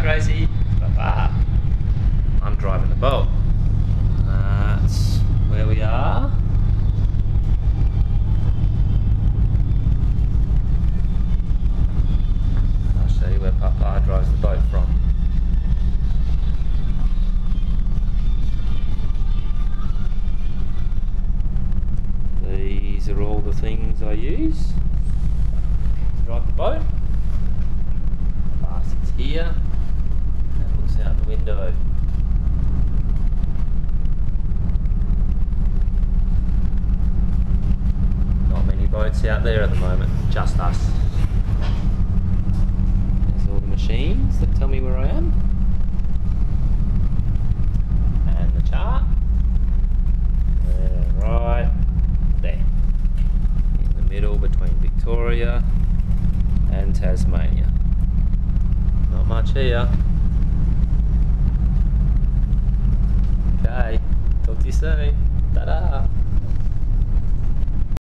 Gracie. Bye-bye. I'm driving the boat. That's where we are. I'll show you where Papa drives the boat from. These are all the things I use to drive the boat. Papa sits here and looks out the window. Not many boats out there at the moment, just us. There's all the machines that tell me where I am. And the chart. Right there. In the middle between Victoria and Tasmania. Not much here. Okay, talk to you soon. Ta-da!